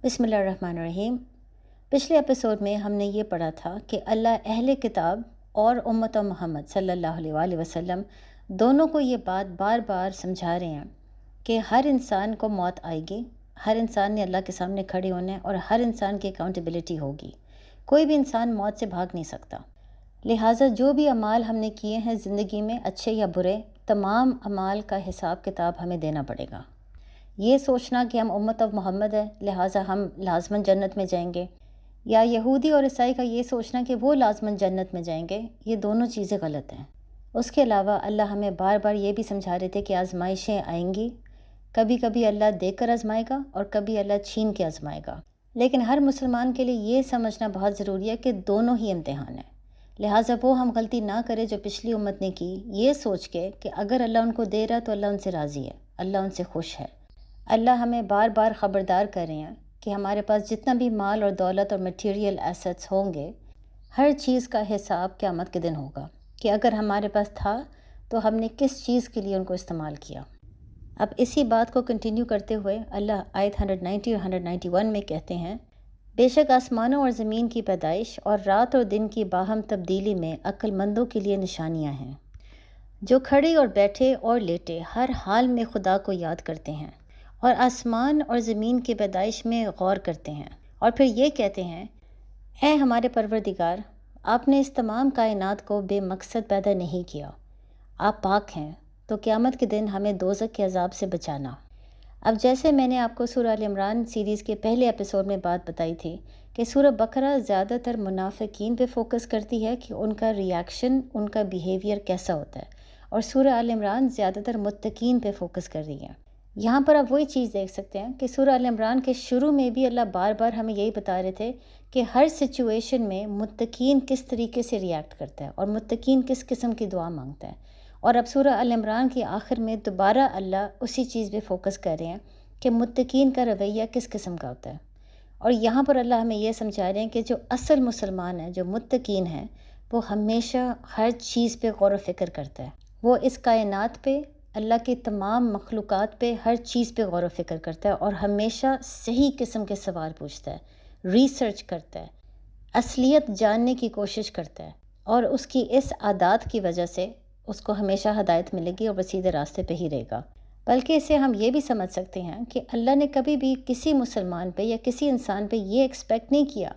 بسم اللہ الرحمن الرحیم۔ پچھلے ایپیسوڈ میں ہم نے یہ پڑھا تھا کہ اللہ اہل کتاب اور امت محمد صلی اللہ علیہ وآلہ وسلم دونوں کو یہ بات بار بار سمجھا رہے ہیں کہ ہر انسان کو موت آئے گی، ہر انسان نے اللہ کے سامنے کھڑے ہونا ہے اور ہر انسان کی اکاؤنٹیبلٹی ہوگی۔ کوئی بھی انسان موت سے بھاگ نہیں سکتا۔ لہٰذا جو بھی اعمال ہم نے کیے ہیں زندگی میں، اچھے یا برے، تمام اعمال کا حساب کتاب ہمیں دینا پڑے گا۔ یہ سوچنا کہ ہم امت محمد ہے لہٰذا ہم لازماً جنت میں جائیں گے، یا یہودی اور عیسائی کا یہ سوچنا کہ وہ لازماً جنت میں جائیں گے، یہ دونوں چیزیں غلط ہیں۔ اس کے علاوہ اللہ ہمیں بار بار یہ بھی سمجھا رہے تھے کہ آزمائشیں آئیں گی، کبھی کبھی اللہ دے کر آزمائے گا اور کبھی اللہ چھین کے آزمائے گا، لیکن ہر مسلمان کے لیے یہ سمجھنا بہت ضروری ہے کہ دونوں ہی امتحان ہیں۔ لہٰذا وہ ہم غلطی نہ کرے جو پچھلی امت نے کی، یہ سوچ کے کہ اگر اللہ ان کو دے رہا تو اللہ ان سے راضی ہے، اللہ ان سے خوش ہے۔ اللہ ہمیں بار بار خبردار کر رہے ہیں کہ ہمارے پاس جتنا بھی مال اور دولت اور میٹیریل ایسٹس ہوں گے، ہر چیز کا حساب قیامت کے دن ہوگا کہ اگر ہمارے پاس تھا تو ہم نے کس چیز کے لیے ان کو استعمال کیا۔ اب اسی بات کو کنٹینیو کرتے ہوئے اللہ آیت 190 اور 191 میں کہتے ہیں، بے شک آسمانوں اور زمین کی پیدائش اور رات اور دن کی باہم تبدیلی میں عقل مندوں کے لیے نشانیاں ہیں، جو کھڑے اور بیٹھے اور لیٹے ہر حال میں خدا کو یاد کرتے ہیں اور آسمان اور زمین کی پیدائش میں غور کرتے ہیں، اور پھر یہ کہتے ہیں، اے ہمارے پروردگار، آپ نے اس تمام کائنات کو بے مقصد پیدا نہیں کیا، آپ پاک ہیں، تو قیامت کے دن ہمیں دوزخ کے عذاب سے بچانا۔ اب جیسے میں نے آپ کو سورہ آل عمران سیریز کے پہلے ایپیسوڈ میں بات بتائی تھی کہ سورہ بقرہ زیادہ تر منافقین پہ فوکس کرتی ہے کہ ان کا ریاکشن، ان کا بیہیویئر کیسا ہوتا ہے، اور سورہ آل عمران زیادہ تر متقین پہ فوکس کر رہی ہے۔ یہاں پر آپ وہی چیز دیکھ سکتے ہیں کہ سورہ آل عمران کے شروع میں بھی اللہ بار بار ہمیں یہی بتا رہے تھے کہ ہر سچویشن میں متقین کس طریقے سے ریاکٹ کرتا ہے اور متقین کس قسم کی دعا مانگتا ہے، اور اب سورہ آل عمران کے آخر میں دوبارہ اللہ اسی چیز پہ فوکس کر رہے ہیں کہ متقین کا رویہ کس قسم کا ہوتا ہے۔ اور یہاں پر اللہ ہمیں یہ سمجھا رہے ہیں کہ جو اصل مسلمان ہیں، جو متقین ہیں، وہ ہمیشہ ہر چیز پہ غور و فکر کرتا ہے، وہ اس کائنات پہ، اللہ کی تمام مخلوقات پہ، ہر چیز پہ غور و فکر کرتا ہے اور ہمیشہ صحیح قسم کے سوال پوچھتا ہے، ریسرچ کرتا ہے، اصلیت جاننے کی کوشش کرتا ہے، اور اس کی اس عادات کی وجہ سے اس کو ہمیشہ ہدایت ملے گی اور وہ سیدھے راستے پہ ہی رہے گا۔ بلکہ اسے ہم یہ بھی سمجھ سکتے ہیں کہ اللہ نے کبھی بھی کسی مسلمان پہ یا کسی انسان پہ یہ ایکسپیکٹ نہیں کیا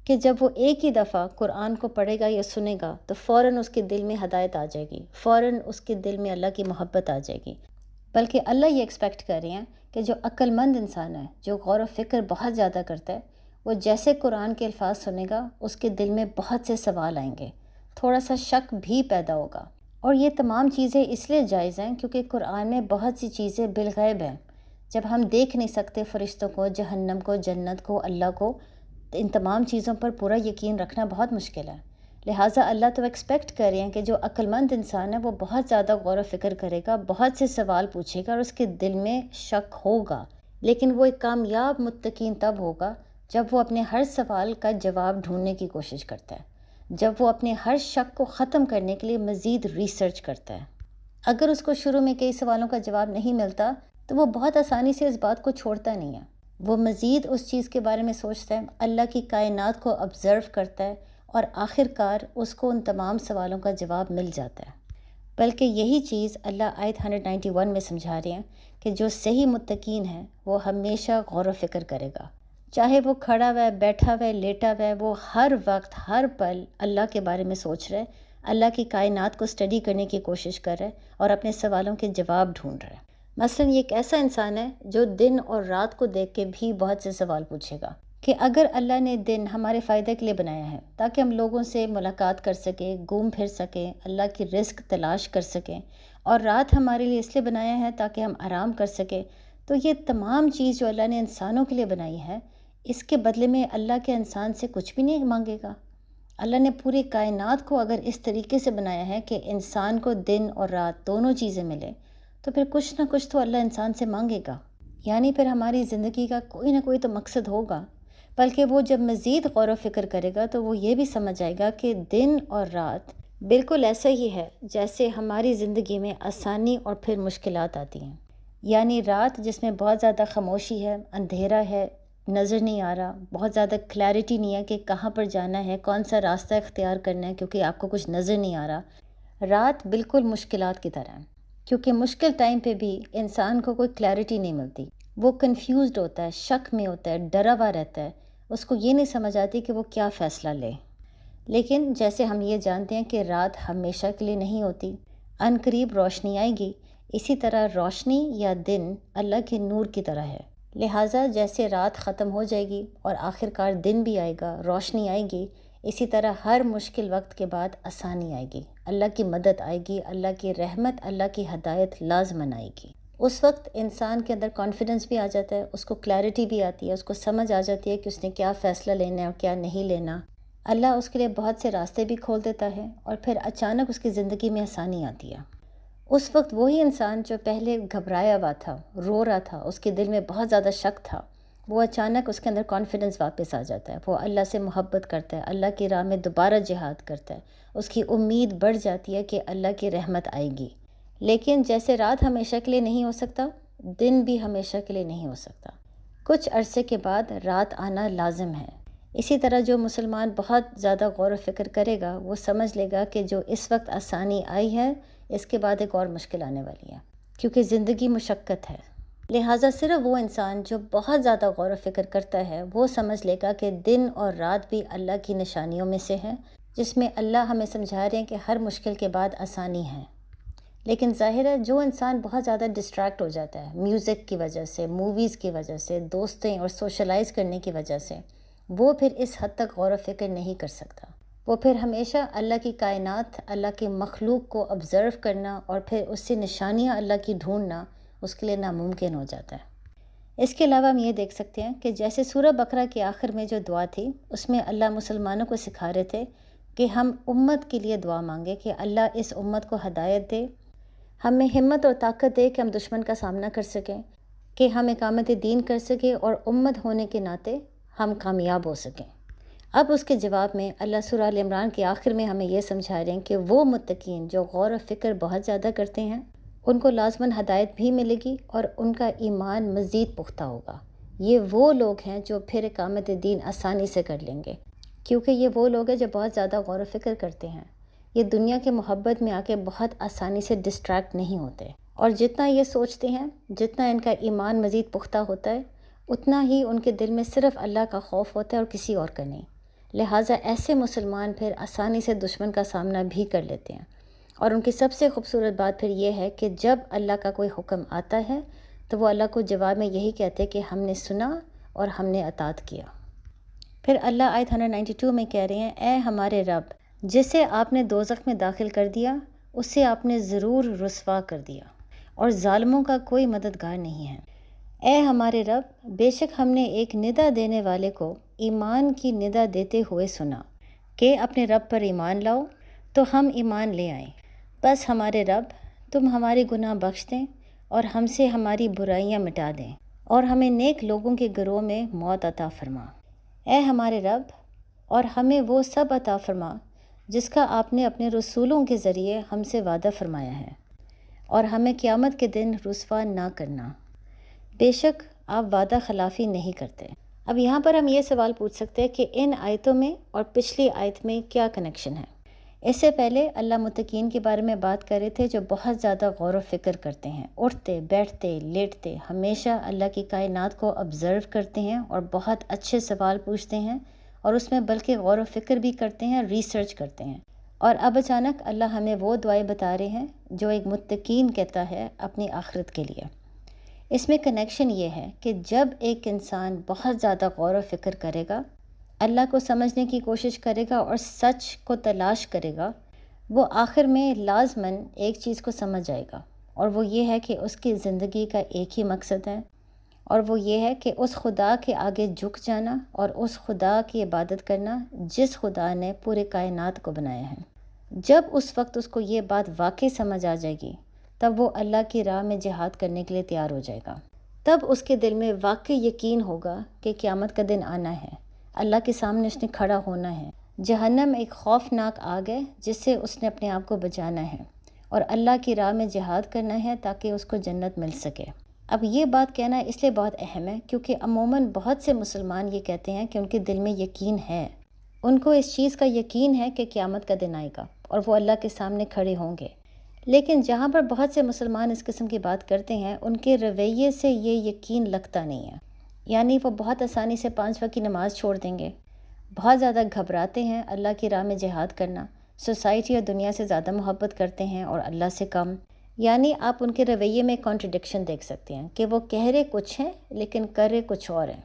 کہ جب وہ ایک ہی دفعہ قرآن کو پڑھے گا یا سنے گا تو فوراً اس کے دل میں ہدایت آ جائے گی، فوراً اس کے دل میں اللہ کی محبت آ جائے گی۔ بلکہ اللہ یہ ایکسپیکٹ کر رہے ہیں کہ جو عقل مند انسان ہے، جو غور و فکر بہت زیادہ کرتا ہے، وہ جیسے قرآن کے الفاظ سنے گا اس کے دل میں بہت سے سوال آئیں گے، تھوڑا سا شک بھی پیدا ہوگا۔ اور یہ تمام چیزیں اس لیے جائز ہیں کیونکہ قرآن میں بہت سی چیزیں بالغیب ہیں۔ جب ہم دیکھ نہیں سکتے فرشتوں کو، جہنم کو، جنت کو، اللہ کو، تو ان تمام چیزوں پر پورا یقین رکھنا بہت مشکل ہے۔ لہٰذا اللہ تو ایکسپیکٹ کر رہے ہیں کہ جو عقل مند انسان ہے وہ بہت زیادہ غور و فکر کرے گا، بہت سے سوال پوچھے گا اور اس کے دل میں شک ہوگا، لیکن وہ ایک کامیاب متقین تب ہوگا جب وہ اپنے ہر سوال کا جواب ڈھونڈنے کی کوشش کرتا ہے، جب وہ اپنے ہر شک کو ختم کرنے کے لیے مزید ریسرچ کرتا ہے۔ اگر اس کو شروع میں کئی سوالوں کا جواب نہیں ملتا تو وہ بہت آسانی سے اس بات کو چھوڑتا نہیں ہے، وہ مزید اس چیز کے بارے میں سوچتا ہے، اللہ کی کائنات کو آبزرو کرتا ہے، اور آخر کار اس کو ان تمام سوالوں کا جواب مل جاتا ہے۔ بلکہ یہی چیز اللہ آیت 191 میں سمجھا رہے ہیں کہ جو صحیح متقین ہیں وہ ہمیشہ غور و فکر کرے گا، چاہے وہ کھڑا ہوا ہے، بیٹھا ہوا ہے، لیٹا ہوا ہے، وہ ہر وقت، ہر پل اللہ کے بارے میں سوچ رہا ہے، اللہ کی کائنات کو اسٹڈی کرنے کی کوشش کر رہا ہے اور اپنے سوالوں کے جواب ڈھونڈ رہا ہے۔ مثلاً یہ ایک ایسا انسان ہے جو دن اور رات کو دیکھ کے بھی بہت سے سوال پوچھے گا کہ اگر اللہ نے دن ہمارے فائدے کے لیے بنایا ہے تاکہ ہم لوگوں سے ملاقات کر سکیں، گھوم پھر سکیں، اللہ کی رزق تلاش کر سکیں، اور رات ہمارے لیے اس لیے بنایا ہے تاکہ ہم آرام کر سکیں، تو یہ تمام چیز جو اللہ نے انسانوں کے لیے بنائی ہے، اس کے بدلے میں اللہ کے انسان سے کچھ بھی نہیں مانگے گا۔ اللہ نے پوری کائنات کو اگر اس طریقے سے بنایا ہے کہ انسان کو دن اور رات دونوں چیزیں ملیں، تو پھر کچھ نہ کچھ تو اللہ انسان سے مانگے گا، یعنی پھر ہماری زندگی کا کوئی نہ کوئی تو مقصد ہوگا۔ بلکہ وہ جب مزید غور و فکر کرے گا تو وہ یہ بھی سمجھ آئے گا کہ دن اور رات بالکل ایسا ہی ہے جیسے ہماری زندگی میں آسانی اور پھر مشکلات آتی ہیں، یعنی رات جس میں بہت زیادہ خاموشی ہے، اندھیرا ہے، نظر نہیں آ رہا، بہت زیادہ کلیئرٹی نہیں ہے کہ کہاں پر جانا ہے، کون سا راستہ اختیار کرنا ہے، کیونکہ آپ کو کچھ نظر نہیں آ رہا۔ رات بالکل مشکلات کی طرح ہے، کیونکہ مشکل ٹائم پہ بھی انسان کو کوئی کلیئرٹی نہیں ملتی، وہ کنفیوزڈ ہوتا ہے، شک میں ہوتا ہے، ڈرا ہوا رہتا ہے، اس کو یہ نہیں سمجھ آتی کہ وہ کیا فیصلہ لے۔ لیکن جیسے ہم یہ جانتے ہیں کہ رات ہمیشہ کے لیے نہیں ہوتی، عن قریب روشنی آئے گی، اسی طرح روشنی یا دن اللہ کے نور کی طرح ہے۔ لہٰذا جیسے رات ختم ہو جائے گی اور آخر کار دن بھی آئے گا، روشنی آئے گی، اسی طرح ہر مشکل وقت کے بعد آسانی آئے گی، اللہ کی مدد آئے گی، اللہ کی رحمت، اللہ کی ہدایت لازماً آئے گی۔ اس وقت انسان کے اندر کانفیڈنس بھی آ جاتا ہے، اس کو کلیئرٹی بھی آتی ہے، اس کو سمجھ آ جاتی ہے کہ اس نے کیا فیصلہ لینا ہے اور کیا نہیں لینا۔ اللہ اس کے لیے بہت سے راستے بھی کھول دیتا ہے، اور پھر اچانک اس کی زندگی میں آسانی آتی ہے۔ اس وقت وہی انسان جو پہلے گھبرایا ہوا تھا، رو رہا تھا، اس کے دل میں بہت زیادہ شک تھا، وہ اچانک اس کے اندر کانفیڈنس واپس آ جاتا ہے، وہ اللہ سے محبت کرتا ہے، اللہ کی راہ میں دوبارہ جہاد کرتا ہے، اس کی امید بڑھ جاتی ہے کہ اللہ کی رحمت آئے گی۔ لیکن جیسے رات ہمیشہ کے لیے نہیں ہو سکتا، دن بھی ہمیشہ کے لیے نہیں ہو سکتا، کچھ عرصے کے بعد رات آنا لازم ہے۔ اسی طرح جو مسلمان بہت زیادہ غور و فکر کرے گا، وہ سمجھ لے گا کہ جو اس وقت آسانی آئی ہے، اس کے بعد ایک اور مشکل آنے والی ہے، کیونکہ زندگی مشقت ہے۔ لہٰذا صرف وہ انسان جو بہت زیادہ غور و فکر کرتا ہے، وہ سمجھ لے گا کہ دن اور رات بھی اللہ کی نشانیوں میں سے ہیں، جس میں اللہ ہمیں سمجھا رہے ہیں کہ ہر مشکل کے بعد آسانی ہے۔ لیکن ظاہر ہے جو انسان بہت زیادہ ڈسٹریکٹ ہو جاتا ہے میوزک کی وجہ سے، موویز کی وجہ سے، دوستیں اور سوشلائز کرنے کی وجہ سے، وہ پھر اس حد تک غور و فکر نہیں کر سکتا۔ وہ پھر ہمیشہ اللہ کی کائنات، اللہ کی مخلوق کو آبزرو کرنا اور پھر اس سے نشانیاں اللہ کی ڈھونڈنا اس کے لیے ناممکن ہو جاتا ہے۔ اس کے علاوہ ہم یہ دیکھ سکتے ہیں کہ جیسے سورہ بقرہ کے آخر میں جو دعا تھی، اس میں اللہ مسلمانوں کو سکھا رہے تھے کہ ہم امت کے لیے دعا مانگے کہ اللہ اس امت کو ہدایت دے، ہمیں ہمت اور طاقت دے کہ ہم دشمن کا سامنا کر سکیں، کہ ہم اقامت دین کر سکیں اور امت ہونے کے ناطے ہم کامیاب ہو سکیں۔ اب اس کے جواب میں اللہ سورہ آل عمران کے آخر میں ہمیں یہ سمجھا رہے ہیں کہ وہ متقین جو غور و فکر بہت زیادہ کرتے ہیں، ان کو لازماً ہدایت بھی ملے گی اور ان کا ایمان مزید پختہ ہوگا۔ یہ وہ لوگ ہیں جو پھر اقامت دین آسانی سے کر لیں گے، کیونکہ یہ وہ لوگ ہیں جو بہت زیادہ غور و فکر کرتے ہیں، یہ دنیا کے محبت میں آ کے بہت آسانی سے ڈسٹریکٹ نہیں ہوتے، اور جتنا یہ سوچتے ہیں، جتنا ان کا ایمان مزید پختہ ہوتا ہے، اتنا ہی ان کے دل میں صرف اللہ کا خوف ہوتا ہے اور کسی اور کا نہیں۔ لہٰذا ایسے مسلمان پھر آسانی سے دشمن کا سامنا بھی کر لیتے ہیں، اور ان کی سب سے خوبصورت بات پھر یہ ہے کہ جب اللہ کا کوئی حکم آتا ہے تو وہ اللہ کو جواب میں یہی کہتے کہ ہم نے سنا اور ہم نے اطاعت کیا۔ پھر اللہ آیت 192 میں کہہ رہے ہیں، اے ہمارے رب، جسے آپ نے دوزخ میں داخل کر دیا، اسے آپ نے ضرور رسوا کر دیا، اور ظالموں کا کوئی مددگار نہیں ہے۔ اے ہمارے رب، بے شک ہم نے ایک ندا دینے والے کو ایمان کی ندا دیتے ہوئے سنا کہ اپنے رب پر ایمان لاؤ، تو ہم ایمان لے آئیں۔ بس ہمارے رب، تم ہمارے گناہ بخش دیں اور ہم سے ہماری برائیاں مٹا دیں، اور ہمیں نیک لوگوں کے گروہ میں موت عطا فرما۔ اے ہمارے رب، اور ہمیں وہ سب عطا فرما جس کا آپ نے اپنے رسولوں کے ذریعے ہم سے وعدہ فرمایا ہے، اور ہمیں قیامت کے دن رسوا نہ کرنا، بے شک آپ وعدہ خلافی نہیں کرتے۔ اب یہاں پر ہم یہ سوال پوچھ سکتے ہیں کہ ان آیتوں میں اور پچھلی آیت میں کیا کنیکشن ہے؟ اس سے پہلے اللہ متقین کے بارے میں بات کر رہے تھے جو بہت زیادہ غور و فکر کرتے ہیں، اٹھتے بیٹھتے لیٹتے ہمیشہ اللہ کی کائنات کو آبزرو کرتے ہیں اور بہت اچھے سوال پوچھتے ہیں، اور اس میں بلکہ غور و فکر بھی کرتے ہیں، ریسرچ کرتے ہیں۔ اور اب اچانک اللہ ہمیں وہ دعائیں بتا رہے ہیں جو ایک متقین کہتا ہے اپنی آخرت کے لیے۔ اس میں کنیکشن یہ ہے کہ جب ایک انسان بہت زیادہ غور و فکر کرے گا، اللہ کو سمجھنے کی کوشش کرے گا اور سچ کو تلاش کرے گا، وہ آخر میں لازماً ایک چیز کو سمجھ جائے گا، اور وہ یہ ہے کہ اس کی زندگی کا ایک ہی مقصد ہے، اور وہ یہ ہے کہ اس خدا کے آگے جھک جانا اور اس خدا کی عبادت کرنا جس خدا نے پورے کائنات کو بنایا ہے۔ جب اس وقت اس کو یہ بات واقعی سمجھ آ جائے گی، تب وہ اللہ کی راہ میں جہاد کرنے کے لیے تیار ہو جائے گا۔ تب اس کے دل میں واقعی یقین ہوگا کہ قیامت کا دن آنا ہے، اللہ کے سامنے اس نے کھڑا ہونا ہے، جہنم ایک خوفناک آگ ہے جس سے اس نے اپنے آپ کو بچانا ہے، اور اللہ کی راہ میں جہاد کرنا ہے تاکہ اس کو جنت مل سکے۔ اب یہ بات کہنا اس لیے بہت اہم ہے کیونکہ عموماً بہت سے مسلمان یہ کہتے ہیں کہ ان کے دل میں یقین ہے، ان کو اس چیز کا یقین ہے کہ قیامت کا دن آئے گا اور وہ اللہ کے سامنے کھڑے ہوں گے، لیکن جہاں پر بہت سے مسلمان اس قسم کی بات کرتے ہیں ان کے رویے سے یہ یقین لگتا نہیں ہے، یعنی وہ بہت آسانی سے 5 وقت کی نماز چھوڑ دیں گے، بہت زیادہ گھبراتے ہیں اللہ کی راہ میں جہاد کرنا، سوسائٹی اور دنیا سے زیادہ محبت کرتے ہیں اور اللہ سے کم، یعنی آپ ان کے رویے میں کانٹرڈکشن دیکھ سکتے ہیں کہ وہ کہہ رہے کچھ ہیں لیکن کر رہے کچھ اور ہیں۔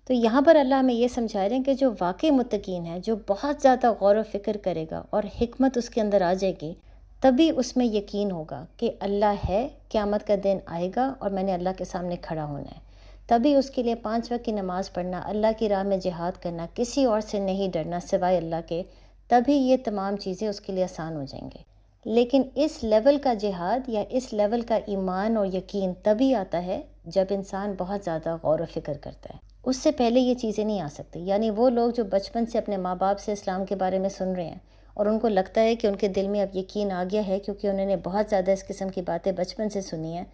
تو یہاں پر اللہ ہمیں یہ سمجھا رہے ہیں کہ جو واقعی متقین ہے، جو بہت زیادہ غور و فکر کرے گا اور حکمت اس کے اندر آ جائے گی، تبھی اس میں یقین ہوگا کہ اللہ ہے، قیامت کا دن آئے گا اور میں نے اللہ کے سامنے کھڑا ہونا ہے، تبھی اس کے لیے 5 وقت کی نماز پڑھنا، اللہ کی راہ میں جہاد کرنا، کسی اور سے نہیں ڈرنا سوائے اللہ کے، تبھی یہ تمام چیزیں اس کے لیے آسان ہو جائیں گے۔ لیکن اس لیول کا جہاد یا اس لیول کا ایمان اور یقین تبھی آتا ہے جب انسان بہت زیادہ غور و فکر کرتا ہے، اس سے پہلے یہ چیزیں نہیں آ سکتی۔ یعنی وہ لوگ جو بچپن سے اپنے ماں باپ سے اسلام کے بارے میں سن رہے ہیں اور ان کو لگتا ہے کہ ان کے دل میں اب یقین آ گیا ہے کیونکہ انہوں نے بہت زیادہ اس قسم کی باتیں بچپن سے سنی ہیں،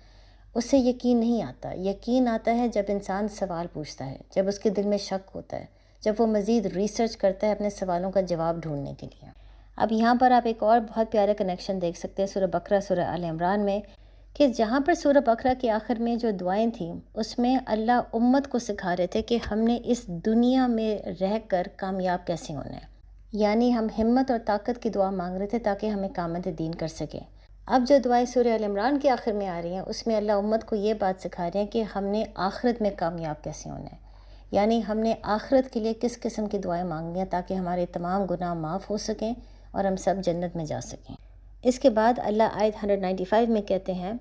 اس سے یقین نہیں آتا۔ یقین آتا ہے جب انسان سوال پوچھتا ہے، جب اس کے دل میں شک ہوتا ہے، جب وہ مزید ریسرچ کرتا ہے اپنے سوالوں کا جواب ڈھونڈنے کے لیے۔ اب یہاں پر آپ ایک اور بہت پیارا کنیکشن دیکھ سکتے ہیں سورہ بقرہ، سورہ آل عمران میں، کہ جہاں پر سورہ بقرہ کے آخر میں جو دعائیں تھیں اس میں اللہ امت کو سکھا رہے تھے کہ ہم نے اس دنیا میں رہ کر کامیاب کیسے ہونا ہے، یعنی ہم ہمت اور طاقت کی دعا مانگ رہے تھے تاکہ ہم اقامت دین کر سکیں۔ اب جو دعائیں سورہ آل عمران کے آخر میں آ رہی ہیں اس میں اللہ امت کو یہ بات سکھا رہے ہیں کہ ہم نے آخرت میں کامیاب کیسے ہونا ہے، یعنی ہم نے آخرت کے لیے کس قسم کی دعائیں مانگنی ہیں تاکہ ہمارے تمام گناہ معاف ہو سکیں اور ہم سب جنت میں جا سکیں۔ اس کے بعد اللہ آیت 195 میں کہتے ہیں،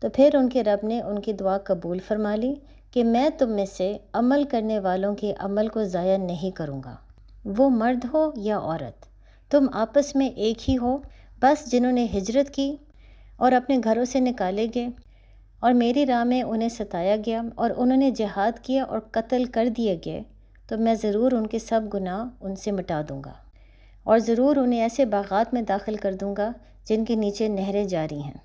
تو پھر ان کے رب نے ان کی دعا قبول فرما لی کہ میں تم میں سے عمل کرنے والوں کے عمل کو ضائع نہیں کروں گا، وہ مرد ہو یا عورت، تم آپس میں ایک ہی ہو، بس جنہوں نے ہجرت کی اور اپنے گھروں سے نکالے گئے اور میری راہ میں انہیں ستایا گیا اور انہوں نے جہاد کیا اور قتل کر دیے گئے، تو میں ضرور ان کے سب گناہ ان سے مٹا دوں گا اور ضرور انہیں ایسے باغات میں داخل کر دوں گا جن کے نیچے نہریں جاری ہیں۔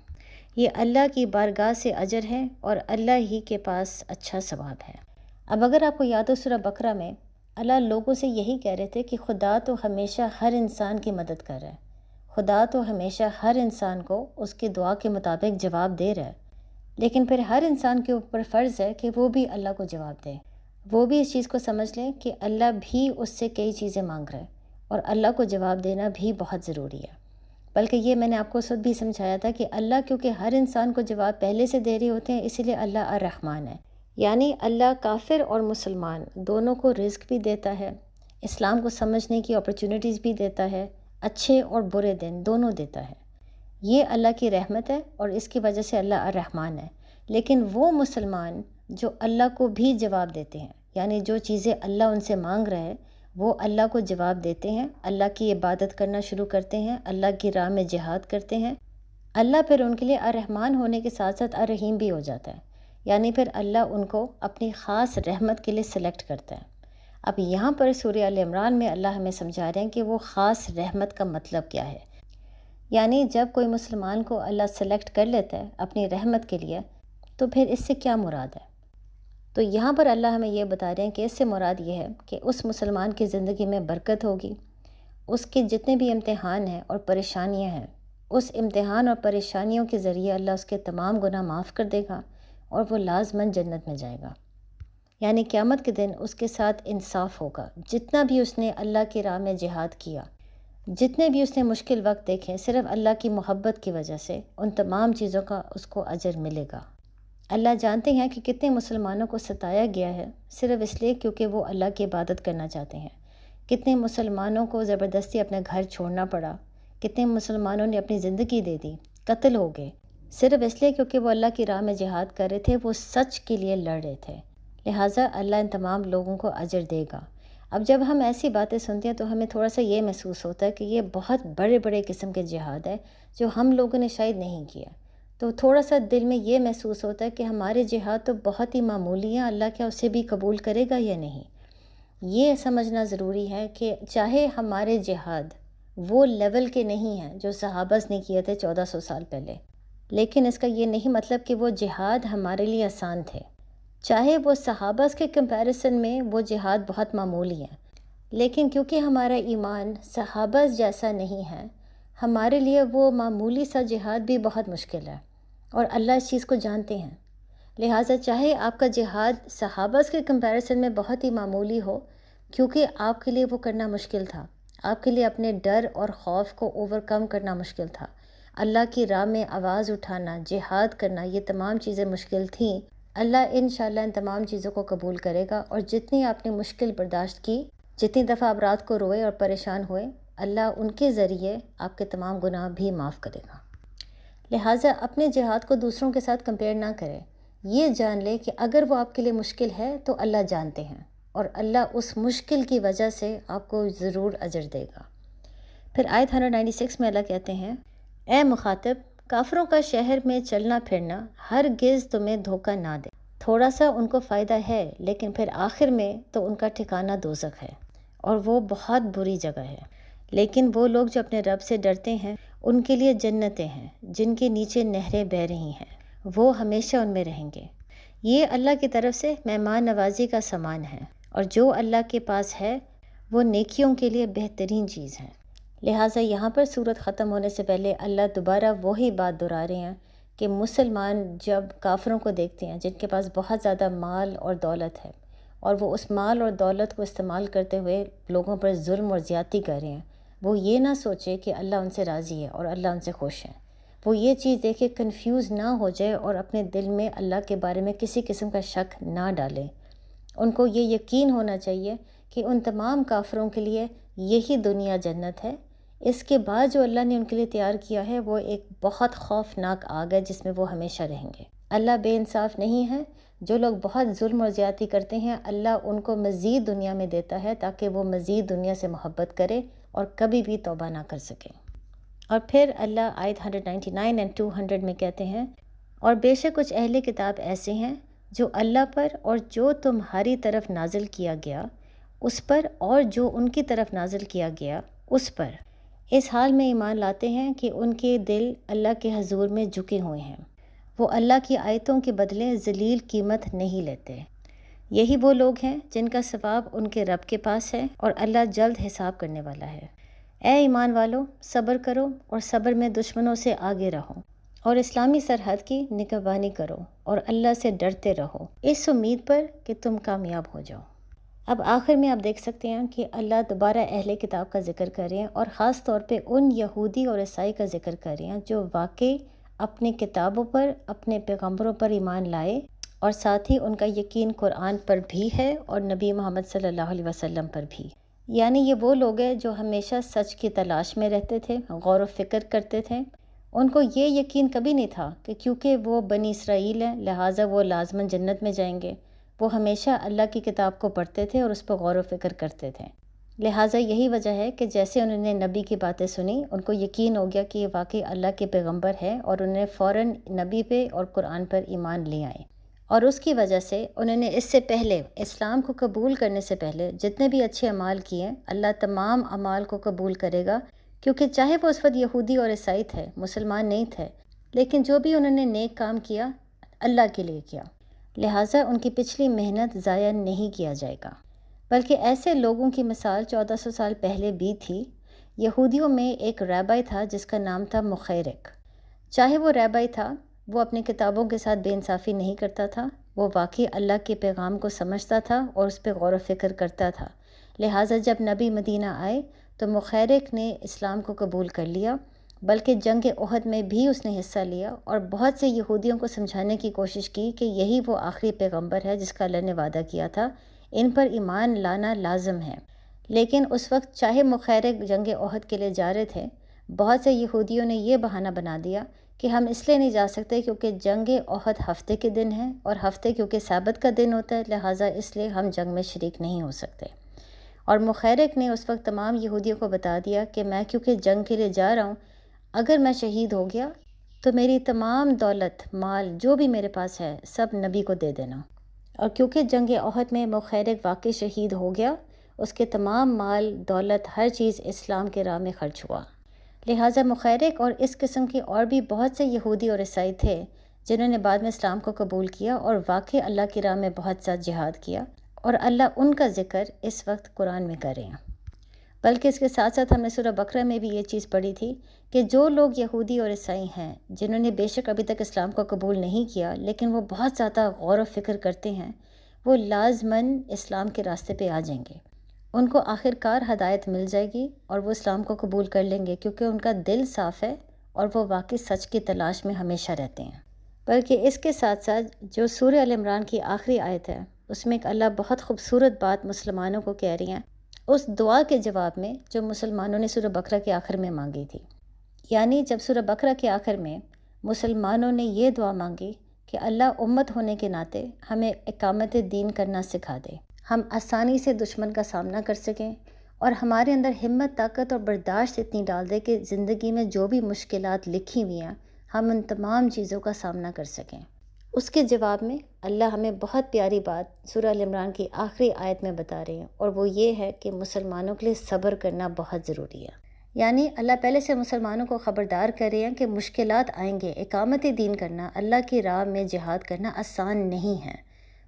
یہ اللہ کی بارگاہ سے اجر ہے اور اللہ ہی کے پاس اچھا ثواب ہے۔ اب اگر آپ کو یاد ہو سورہ بقرہ میں اللہ لوگوں سے یہی کہہ رہے تھے کہ خدا تو ہمیشہ ہر انسان کی مدد کر رہا ہے، خدا تو ہمیشہ ہر انسان کو اس کی دعا کے مطابق جواب دے رہا ہے، لیکن پھر ہر انسان کے اوپر فرض ہے کہ وہ بھی اللہ کو جواب دے، وہ بھی اس چیز کو سمجھ لیں کہ اللہ بھی اس سے کئی چیزیں مانگ رہا ہے اور اللہ کو جواب دینا بھی بہت ضروری ہے۔ بلکہ یہ میں نے آپ کو خود بھی سمجھایا تھا کہ اللہ کیونکہ ہر انسان کو جواب پہلے سے دے رہے ہوتے ہیں، اسی لیے اللہ الرحمن ہے، یعنی اللہ کافر اور مسلمان دونوں کو رزق بھی دیتا ہے، اسلام کو سمجھنے کی اپرچونٹیز بھی دیتا ہے، اچھے اور برے دن دونوں دیتا ہے۔ یہ اللہ کی رحمت ہے اور اس کی وجہ سے اللہ الرحمن ہے۔ لیکن وہ مسلمان جو اللہ کو بھی جواب دیتے ہیں، یعنی جو چیزیں اللہ ان سے مانگ رہے ہیں وہ اللہ کو جواب دیتے ہیں، اللہ کی عبادت کرنا شروع کرتے ہیں، اللہ کی راہ میں جہاد کرتے ہیں، اللہ پھر ان کے لیے الرحمن ہونے کے ساتھ ساتھ الرحیم بھی ہو جاتا ہے، یعنی پھر اللہ ان کو اپنی خاص رحمت کے لیے سلیکٹ کرتا ہے۔ اب یہاں پر سورہ آل عمران میں اللہ ہمیں سمجھا رہے ہیں کہ وہ خاص رحمت کا مطلب کیا ہے، یعنی جب کوئی مسلمان کو اللہ سلیکٹ کر لیتا ہے اپنی رحمت کے لیے تو پھر اس سے کیا مراد ہے؟ تو یہاں پر اللہ ہمیں یہ بتا رہے ہیں کہ اس سے مراد یہ ہے کہ اس مسلمان کی زندگی میں برکت ہوگی، اس کے جتنے بھی امتحان ہیں اور پریشانیاں ہیں، اس امتحان اور پریشانیوں کے ذریعے اللہ اس کے تمام گناہ معاف کر دے گا اور وہ لازماً جنت میں جائے گا۔ یعنی قیامت کے دن اس کے ساتھ انصاف ہوگا، جتنا بھی اس نے اللہ کی راہ میں جہاد کیا، جتنے بھی اس نے مشکل وقت دیکھے صرف اللہ کی محبت کی وجہ سے، ان تمام چیزوں کا اس کو اجر ملے گا۔ اللہ جانتے ہیں کہ کتنے مسلمانوں کو ستایا گیا ہے صرف اس لیے کیونکہ وہ اللہ کی عبادت کرنا چاہتے ہیں، کتنے مسلمانوں کو زبردستی اپنے گھر چھوڑنا پڑا، کتنے مسلمانوں نے اپنی زندگی دے دی، قتل ہو گئے، صرف اس لیے کیونکہ وہ اللہ کی راہ میں جہاد کر رہے تھے، وہ سچ کے لیے لڑ رہے تھے، لہٰذا اللہ ان تمام لوگوں کو اجر دے گا۔ اب جب ہم ایسی باتیں سنتے ہیں تو ہمیں تھوڑا سا یہ محسوس ہوتا ہے کہ یہ بہت بڑے بڑے قسم کے جہاد ہے جو ہم لوگوں نے شاید نہیں کیا، تو تھوڑا سا دل میں یہ محسوس ہوتا ہے کہ ہمارے جہاد تو بہت ہی معمولی ہیں، اللہ کیا اسے بھی قبول کرے گا یا نہیں۔ یہ سمجھنا ضروری ہے کہ چاہے ہمارے جہاد وہ لیول کے نہیں ہیں جو صحابہ نے کیے تھے 1400 سال پہلے، لیکن اس کا یہ نہیں مطلب کہ وہ جہاد ہمارے لیے آسان تھے، چاہے وہ صحابہ کے کمپیریزن میں وہ جہاد بہت معمولی ہیں، لیکن کیونکہ ہمارا ایمان صحابہ جیسا نہیں ہے، ہمارے لیے وہ معمولی سا جہاد بھی بہت مشکل ہے، اور اللہ اس چیز کو جانتے ہیں۔ لہٰذا چاہے آپ کا جہاد صحابہ کے کمپیریزن میں بہت ہی معمولی ہو، کیونکہ آپ کے لیے وہ کرنا مشکل تھا، آپ کے لیے اپنے ڈر اور خوف کو اوورکم کرنا مشکل تھا، اللہ کی راہ میں آواز اٹھانا، جہاد کرنا، یہ تمام چیزیں مشکل تھیں۔ اللہ انشاءاللہ ان تمام چیزوں کو قبول کرے گا، اور جتنی آپ نے مشکل برداشت کی، جتنی دفعہ آپ رات کو روئے اور پریشان ہوئے، اللہ ان کے ذریعے آپ کے تمام گناہ بھی معاف کرے گا۔ لہٰذا اپنے جہاد کو دوسروں کے ساتھ کمپیئر نہ کریں، یہ جان لے کہ اگر وہ آپ کے لیے مشکل ہے تو اللہ جانتے ہیں، اور اللہ اس مشکل کی وجہ سے آپ کو ضرور اجر دے گا۔ پھر آیت 196 میں اللہ کہتے ہیں، اے مخاطب، کافروں کا شہر میں چلنا پھرنا ہرگز تمہیں دھوکہ نہ دے، تھوڑا سا ان کو فائدہ ہے، لیکن پھر آخر میں تو ان کا ٹھکانہ دوزخ ہے، اور وہ بہت بری جگہ ہے۔ لیکن وہ لوگ جو اپنے رب سے ڈرتے ہیں، ان کے لیے جنتیں ہیں جن کے نیچے نہریں بہہ رہی ہیں، وہ ہمیشہ ان میں رہیں گے۔ یہ اللہ کی طرف سے مہمان نوازی کا سامان ہے، اور جو اللہ کے پاس ہے وہ نیکیوں کے لیے بہترین چیز ہے۔ لہٰذا یہاں پر صورت ختم ہونے سے پہلے اللہ دوبارہ وہی بات دہرا رہے ہیں کہ مسلمان جب کافروں کو دیکھتے ہیں جن کے پاس بہت زیادہ مال اور دولت ہے، اور وہ اس مال اور دولت کو استعمال کرتے ہوئے لوگوں پر ظلم اور زیادتی کر رہے ہیں، وہ یہ نہ سوچے کہ اللہ ان سے راضی ہے اور اللہ ان سے خوش ہے۔ وہ یہ چیز دیکھے کنفیوز نہ ہو جائے اور اپنے دل میں اللہ کے بارے میں کسی قسم کا شک نہ ڈالے۔ ان کو یہ یقین ہونا چاہیے کہ ان تمام کافروں کے لیے یہی دنیا جنت ہے، اس کے بعد جو اللہ نے ان کے لیے تیار کیا ہے وہ ایک بہت خوفناک آگ ہے جس میں وہ ہمیشہ رہیں گے۔ اللہ بے انصاف نہیں ہے، جو لوگ بہت ظلم اور زیادتی کرتے ہیں اللہ ان کو مزید دنیا میں دیتا ہے تاکہ وہ مزید دنیا سے محبت کرے اور کبھی بھی توبہ نہ کر سکے۔ اور پھر اللہ آیت 199 اور 200 میں کہتے ہیں، اور بے شک کچھ اہل کتاب ایسے ہیں جو اللہ پر اور جو تمہاری طرف نازل کیا گیا اس پر اور جو ان کی طرف نازل کیا گیا اس پر اس حال میں ایمان لاتے ہیں کہ ان کے دل اللہ کے حضور میں جھکے ہوئے ہیں، وہ اللہ کی آیتوں کے بدلے ذلیل قیمت نہیں لیتے۔ یہی وہ لوگ ہیں جن کا ثواب ان کے رب کے پاس ہے، اور اللہ جلد حساب کرنے والا ہے۔ اے ایمان والو، صبر کرو اور صبر میں دشمنوں سے آگے رہو، اور اسلامی سرحد کی نگہبانی کرو، اور اللہ سے ڈرتے رہو اس امید پر کہ تم کامیاب ہو جاؤ۔ اب آخر میں آپ دیکھ سکتے ہیں کہ اللہ دوبارہ اہل کتاب کا ذکر کر رہے ہیں، اور خاص طور پہ ان یہودی اور عیسائی کا ذکر کر رہے ہیں جو واقعی اپنے کتابوں پر، اپنے پیغمبروں پر ایمان لائے، اور ساتھ ہی ان کا یقین قرآن پر بھی ہے اور نبی محمد صلی اللہ علیہ وسلم پر بھی۔ یعنی یہ وہ لوگ ہیں جو ہمیشہ سچ کی تلاش میں رہتے تھے، غور و فکر کرتے تھے۔ ان کو یہ یقین کبھی نہیں تھا کہ کیونکہ وہ بنی اسرائیل ہیں لہٰذا وہ لازماً جنت میں جائیں گے۔ وہ ہمیشہ اللہ کی کتاب کو پڑھتے تھے اور اس پر غور و فکر کرتے تھے۔ لہٰذا یہی وجہ ہے کہ جیسے انہوں نے نبی کی باتیں سنی، ان کو یقین ہو گیا کہ یہ واقعی اللہ کے پیغمبر ہے، اور انہوں نے فوراً نبی پہ اور قرآن پر ایمان لے آئے۔ اور اس کی وجہ سے انہوں نے اس سے پہلے اسلام کو قبول کرنے سے پہلے جتنے بھی اچھے اعمال کیے، اللہ تمام اعمال کو قبول کرے گا، کیونکہ چاہے وہ اس وقت یہودی اور عیسائی تھے، مسلمان نہیں تھے، لیکن جو بھی انہوں نے نیک کام کیا اللہ کے لیے کیا، لہٰذا ان کی پچھلی محنت ضائع نہیں کیا جائے گا۔ بلکہ ایسے لوگوں کی مثال 1400 سال پہلے بھی تھی۔ یہودیوں میں ایک ریبائی تھا جس کا نام تھا مخیرق۔ چاہے وہ ریبائی تھا، وہ اپنی کتابوں کے ساتھ بے انصافی نہیں کرتا تھا، وہ واقعی اللہ کے پیغام کو سمجھتا تھا اور اس پہ غور و فکر کرتا تھا۔ لہٰذا جب نبی مدینہ آئے تو مخیرق نے اسلام کو قبول کر لیا، بلکہ جنگ احد میں بھی اس نے حصہ لیا، اور بہت سے یہودیوں کو سمجھانے کی کوشش کی کہ یہی وہ آخری پیغمبر ہے جس کا اللہ نے وعدہ کیا تھا، ان پر ایمان لانا لازم ہے۔ لیکن اس وقت چاہے مخیرق جنگ احد کے لیے جا رہے تھے، بہت سے یہودیوں نے یہ بہانہ بنا دیا کہ ہم اس لیے نہیں جا سکتے کیونکہ جنگ احد ہفتے کے دن ہے، اور ہفتے کیونکہ سبت کا دن ہوتا ہے، لہٰذا اس لیے ہم جنگ میں شریک نہیں ہو سکتے۔ اور مخیرق نے اس وقت تمام یہودیوں کو بتا دیا کہ میں کیونکہ جنگ کے لیے جا رہا ہوں، اگر میں شہید ہو گیا تو میری تمام دولت، مال جو بھی میرے پاس ہے سب نبی کو دے دینا۔ اور کیونکہ جنگ احد میں مخیرق واقعی شہید ہو گیا، اس کے تمام مال، دولت، ہر چیز اسلام کے راہ میں خرچ ہوا۔ لہٰذا مخیرق اور اس قسم کے اور بھی بہت سے یہودی اور عیسائی تھے جنہوں نے بعد میں اسلام کو قبول کیا اور واقعی اللہ کی راہ میں بہت سا جہاد کیا، اور اللہ ان کا ذکر اس وقت قرآن میں کر رہے ہیں۔ بلکہ اس کے ساتھ ساتھ ہم نے سورہ بقرہ میں بھی یہ چیز پڑھی تھی کہ جو لوگ یہودی اور عیسائی ہیں جنہوں نے بے شک ابھی تک اسلام کو قبول نہیں کیا لیکن وہ بہت زیادہ غور و فکر کرتے ہیں، وہ لازماً اسلام کے راستے پہ آ جائیں گے۔ ان کو آخر کار ہدایت مل جائے گی اور وہ اسلام کو قبول کر لیں گے، کیونکہ ان کا دل صاف ہے اور وہ واقعی سچ کی تلاش میں ہمیشہ رہتے ہیں۔ بلکہ اس کے ساتھ ساتھ جو سورہ ال عمران کی آخری آیت ہے، اس میں ایک اللہ بہت خوبصورت بات مسلمانوں کو کہہ رہی ہیں، اس دعا کے جواب میں جو مسلمانوں نے سورہ بقرہ کے آخر میں مانگی تھی۔ یعنی جب سورہ بقرہ کے آخر میں مسلمانوں نے یہ دعا مانگی کہ اللہ امت ہونے کے ناطے ہمیں اقامت دین کرنا سکھا دے، ہم آسانی سے دشمن کا سامنا کر سکیں، اور ہمارے اندر ہمت، طاقت اور برداشت اتنی ڈال دے کہ زندگی میں جو بھی مشکلات لکھی ہوئی ہیں ہم ان تمام چیزوں کا سامنا کر سکیں۔ اس کے جواب میں اللہ ہمیں بہت پیاری بات سورہ ال عمران کی آخری آیت میں بتا رہے ہیں، اور وہ یہ ہے کہ مسلمانوں کے لیے صبر کرنا بہت ضروری ہے۔ یعنی اللہ پہلے سے مسلمانوں کو خبردار کر رہے ہیں کہ مشکلات آئیں گے، اقامت دین کرنا، اللہ کی راہ میں جہاد کرنا آسان نہیں ہے،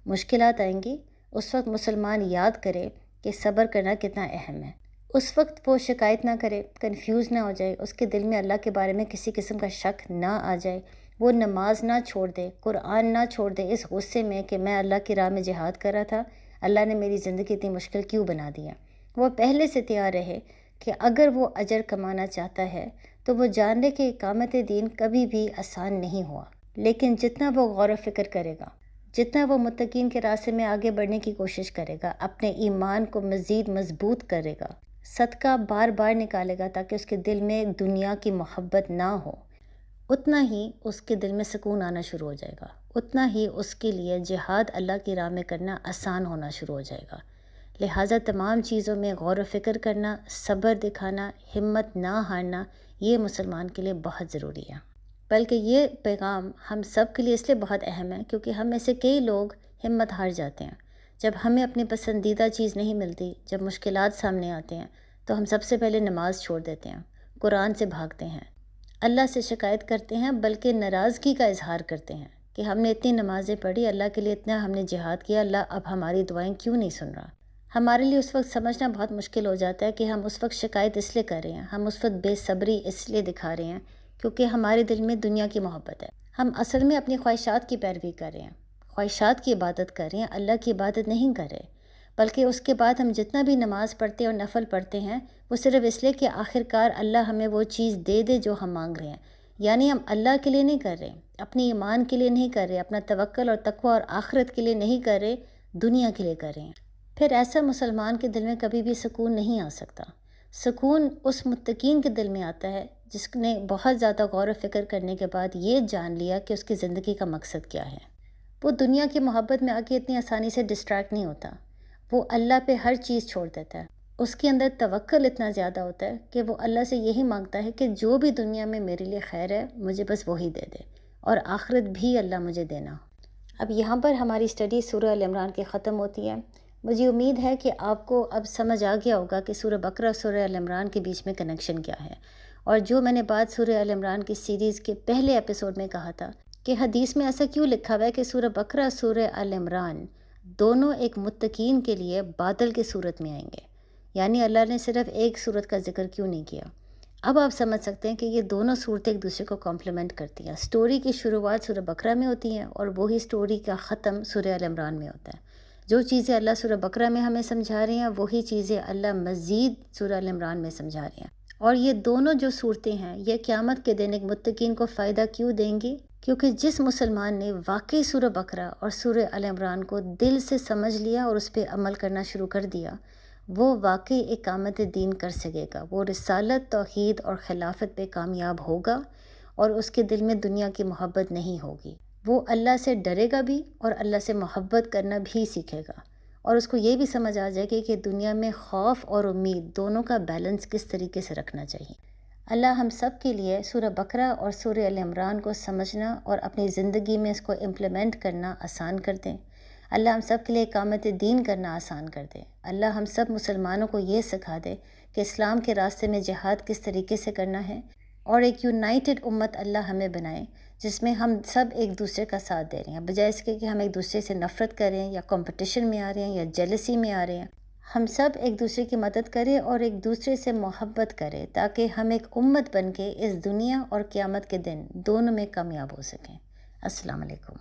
مشکلات آئیں گی۔ اس وقت مسلمان یاد کرے کہ صبر کرنا کتنا اہم ہے۔ اس وقت وہ شکایت نہ کرے، کنفیوز نہ ہو جائے، اس کے دل میں اللہ کے بارے میں کسی قسم کا شک نہ آ جائے، وہ نماز نہ چھوڑ دے، قرآن نہ چھوڑ دے اس غصے میں کہ میں اللہ کی راہ میں جہاد کر رہا تھا، اللہ نے میری زندگی اتنی مشکل کیوں بنا دیا۔ وہ پہلے سے تیار رہے کہ اگر وہ اجر کمانا چاہتا ہے تو وہ جان لے کہ اقامت دین کبھی بھی آسان نہیں ہوا، لیکن جتنا وہ غور و فکر کرے گا، جتنا وہ متقین کے راستے میں آگے بڑھنے کی کوشش کرے گا، اپنے ایمان کو مزید مضبوط کرے گا، صدقہ بار بار نکالے گا تاکہ اس کے دل میں دنیا کی محبت نہ ہو، اتنا ہی اس کے دل میں سکون آنا شروع ہو جائے گا، اتنا ہی اس کے لیے جہاد اللہ کی راہ میں کرنا آسان ہونا شروع ہو جائے گا۔ لہٰذا تمام چیزوں میں غور و فکر کرنا، صبر دکھانا، ہمت نہ ہارنا، یہ مسلمان کے لیے بہت ضروری ہے۔ بلکہ یہ پیغام ہم سب کے لیے اس لیے بہت اہم ہے کیونکہ ہم میں سے کئی لوگ ہمت ہار جاتے ہیں۔ جب ہمیں اپنی پسندیدہ چیز نہیں ملتی، جب مشکلات سامنے آتے ہیں تو ہم سب سے پہلے نماز چھوڑ دیتے ہیں، قرآن سے بھاگتے ہیں، اللہ سے شکایت کرتے ہیں، بلکہ ناراضگی کا اظہار کرتے ہیں کہ ہم نے اتنی نمازیں پڑھی، اللہ کے لیے اتنا ہم نے جہاد کیا، اللہ اب ہماری دعائیں کیوں نہیں سن رہا۔ ہمارے لیے اس وقت سمجھنا بہت مشکل ہو جاتا ہے کہ ہم اس وقت شکایت اس لیے کر رہے ہیں، ہم اس وقت بے صبری اس لیے دکھا رہے ہیں کیونکہ ہمارے دل میں دنیا کی محبت ہے۔ ہم اصل میں اپنی خواہشات کی پیروی کر رہے ہیں، خواہشات کی عبادت کر رہے ہیں، اللہ کی عبادت نہیں کر رہے۔ بلکہ اس کے بعد ہم جتنا بھی نماز پڑھتے اور نفل پڑھتے ہیں وہ صرف اس لیے کہ آخر کار اللہ ہمیں وہ چیز دے دے جو ہم مانگ رہے ہیں۔ یعنی ہم اللہ کے لیے نہیں کر رہے، اپنی ایمان کے لیے نہیں کر رہے، اپنا توکل اور تقوی اور آخرت کے لیے نہیں کر رہے، دنیا کے لیے کر رہے ہیں۔ پھر ایسا مسلمان کے دل میں کبھی بھی سکون نہیں آ سکتا۔ سکون اس متقین کے دل میں آتا ہے جس نے بہت زیادہ غور و فکر کرنے کے بعد یہ جان لیا کہ اس کی زندگی کا مقصد کیا ہے۔ وہ دنیا کی محبت میں آ کے اتنی آسانی سے ڈسٹریکٹ نہیں ہوتا، وہ اللہ پہ ہر چیز چھوڑ دیتا ہے۔ اس کے اندر توکل اتنا زیادہ ہوتا ہے کہ وہ اللہ سے یہی مانگتا ہے کہ جو بھی دنیا میں میرے لیے خیر ہے مجھے بس وہی دے دے، اور آخرت بھی اللہ مجھے دینا۔ اب یہاں پر ہماری اسٹڈی سورہ ال عمران کی ختم ہوتی ہے۔ مجھے امید ہے کہ آپ کو اب سمجھ آ گیا ہوگا کہ سورہ بقرہ اور سورہ ال عمران کے بیچ میں کنیکشن کیا ہے، اور جو میں نے بات سورہ ال عمران کی سیریز کے پہلے ایپیسوڈ میں کہا تھا کہ حدیث میں ایسا کیوں لکھا ہوا ہے کہ سورہ بقرہ اور سورہ ال عمران دونوں ایک متقین کے لیے بادل کی صورت میں آئیں گے، یعنی اللہ نے صرف ایک صورت کا ذکر کیوں نہیں کیا۔ اب آپ سمجھ سکتے ہیں کہ یہ دونوں صورتیں ایک دوسرے کو کمپلیمنٹ کرتی ہیں۔ سٹوری کی شروعات سورہ بقرہ میں ہوتی ہیں اور وہی سٹوری کا ختم سورہ ال عمران میں ہوتا ہے۔ جو چیزیں اللہ سورہ بقرہ میں ہمیں سمجھا رہے ہیں وہی چیزیں اللہ مزید سورہ ال عمران میں سمجھا رہے ہیں، اور یہ دونوں جو صورتیں ہیں یہ قیامت کے دن ایک متقین کو فائدہ کیوں دیں گی؟ کیونکہ جس مسلمان نے واقعی سورہ بقرہ اور سورہ ال عمران کو دل سے سمجھ لیا اور اس پہ عمل کرنا شروع کر دیا، وہ واقعی اقامت دین کر سکے گا، وہ رسالت، توحید اور خلافت پہ کامیاب ہوگا، اور اس کے دل میں دنیا کی محبت نہیں ہوگی۔ وہ اللہ سے ڈرے گا بھی اور اللہ سے محبت کرنا بھی سیکھے گا، اور اس کو یہ بھی سمجھ آ جائے گی کہ دنیا میں خوف اور امید دونوں کا بیلنس کس طریقے سے رکھنا چاہیے۔ اللہ ہم سب کے لیے سورہ بقرہ اور سورہ ال عمران کو سمجھنا اور اپنی زندگی میں اس کو امپلیمنٹ کرنا آسان کر دیں۔ اللہ ہم سب کے لیے اقامت دین کرنا آسان کر دے۔ اللہ ہم سب مسلمانوں کو یہ سکھا دے کہ اسلام کے راستے میں جہاد کس طریقے سے کرنا ہے، اور ایک یونائٹڈ امت اللہ ہمیں بنائے جس میں ہم سب ایک دوسرے کا ساتھ دے رہے ہیں، بجائے اس کے کہ ہم ایک دوسرے سے نفرت کریں یا کمپٹیشن میں آ رہے ہیں یا جیلسی میں آ رہے ہیں۔ ہم سب ایک دوسرے کی مدد کریں اور ایک دوسرے سے محبت کریں تاکہ ہم ایک امت بن کے اس دنیا اور قیامت کے دن دونوں میں کامیاب ہو سکیں۔ السلام علیکم۔